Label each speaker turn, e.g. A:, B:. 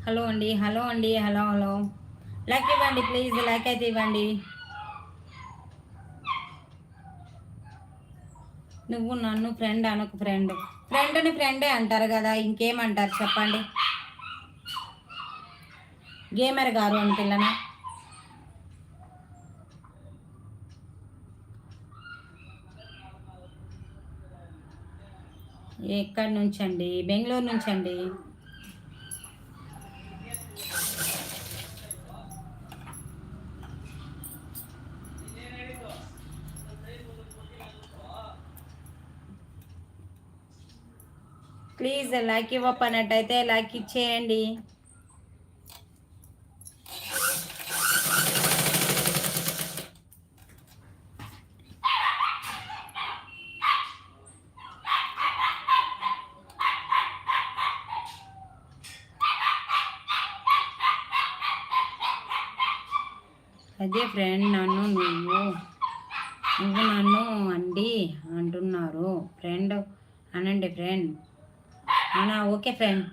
A: Hello అండి, hello అండి, hello hello. Like ఇవ్వండి ప్లీజ్, లైక్ అయితే ఇవ్వండి. నువ్వు నన్ను ఫ్రెండ్ అనకు, ఫ్రెండ్ని ఫ్రెండే అంటారు కదా, ఇంకేమంటారు చెప్పండి. గేమర్ గారు అని పిల్లనా? ఎక్కడి నుంచి అండి? బెంగళూరు నుంచి అండి. ప్లీజ్ లైక్ ఇవ్వనట్టయితే లైక్ ఇచ్చేయండి. అదే ఫ్రెండ్, నువ్వు నన్ను అండి అంటున్నారు. ఫ్రెండ్ అనండి ఫ్రెండ్. అవునా, ఓకే ఫ్రెండ్.